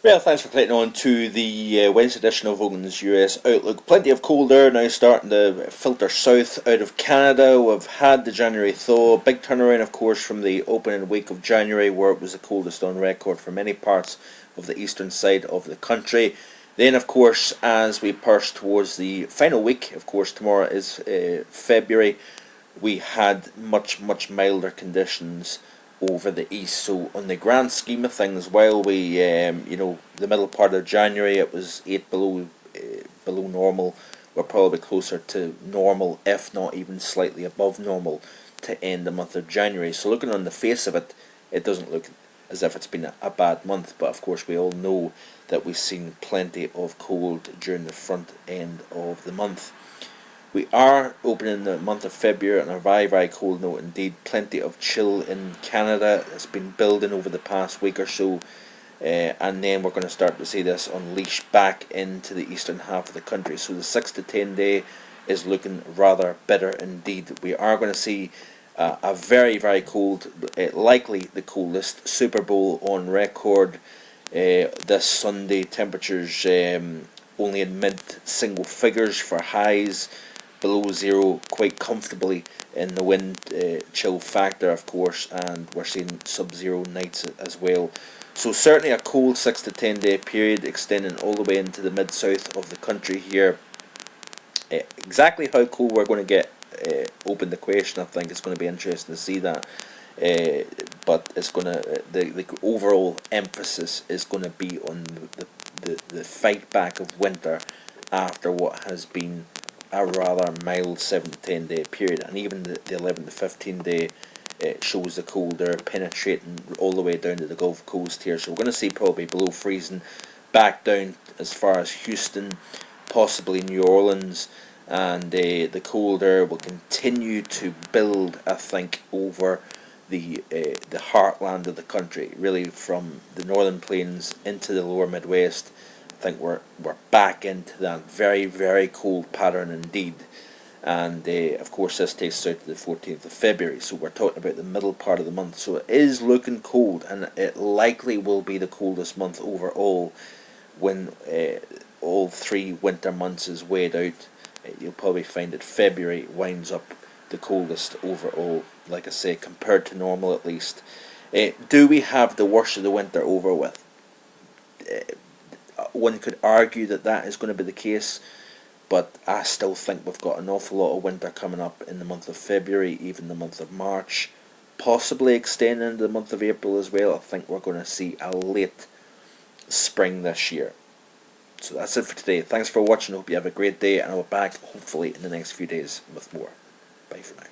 Well, thanks for clicking on to the Wednesday edition of Vogan's US Outlook. Plenty of cold air now starting to filter south out of Canada. We've had the January thaw, big turnaround of course from the opening week of January where it was the coldest on record for many parts of the eastern side of the country. Then of course as we push towards the final week, of course tomorrow is February, we had much milder conditions over the east. So on the grand scheme of things, while we the middle part of January it was 8 below normal, we're probably closer to normal, if not even slightly above normal, to end the month of January. So looking on the face of it, it doesn't look as if it's been a bad month, but of course we all know that we've seen plenty of cold during the front end of the month. We are opening the month of February on a very cold note indeed. Plenty of chill in Canada. It's been building over the past week or so, and then we're going to start to see this unleash back into the eastern half of the country. So the 6 to 10 day is looking rather bitter indeed. We are going to see a very cold, likely the coldest Super Bowl on record this Sunday. Temperatures only in mid single figures for highs, below zero quite comfortably in the wind chill factor of course, and we're seeing sub-zero nights as well. So certainly a cold 6 to 10 day period extending all the way into the mid-south of the country here. Exactly how cold we're going to get open the question. I think it's going to be interesting to see that, but it's going to the overall emphasis is going to be on the fight back of winter after what has been a rather mild 7 to 10 day period, and even the 11 to 15 day shows the cold air penetrating all the way down to the Gulf Coast here. So we're going to see probably below freezing back down as far as Houston, possibly New Orleans, and the cold air will continue to build, I think, over the heartland of the country, really from the northern plains into the lower Midwest. I think we're back into that very cold pattern indeed, and of course this takes us out to the 14th of February, so we're talking about the middle part of the month. So it is looking cold, and it likely will be the coldest month overall when all three winter months is weighed out. You'll probably find that February winds up the coldest overall, like I say, compared to normal at least. Do we have the worst of the winter over with? One could argue that is going to be the case, but I still think we've got an awful lot of winter coming up in the month of February, even the month of March, possibly extending into the month of April as well. I think we're going to see a late spring this year. So that's it for today. Thanks for watching. I hope you have a great day, and I'll be back hopefully in the next few days with more. Bye for now.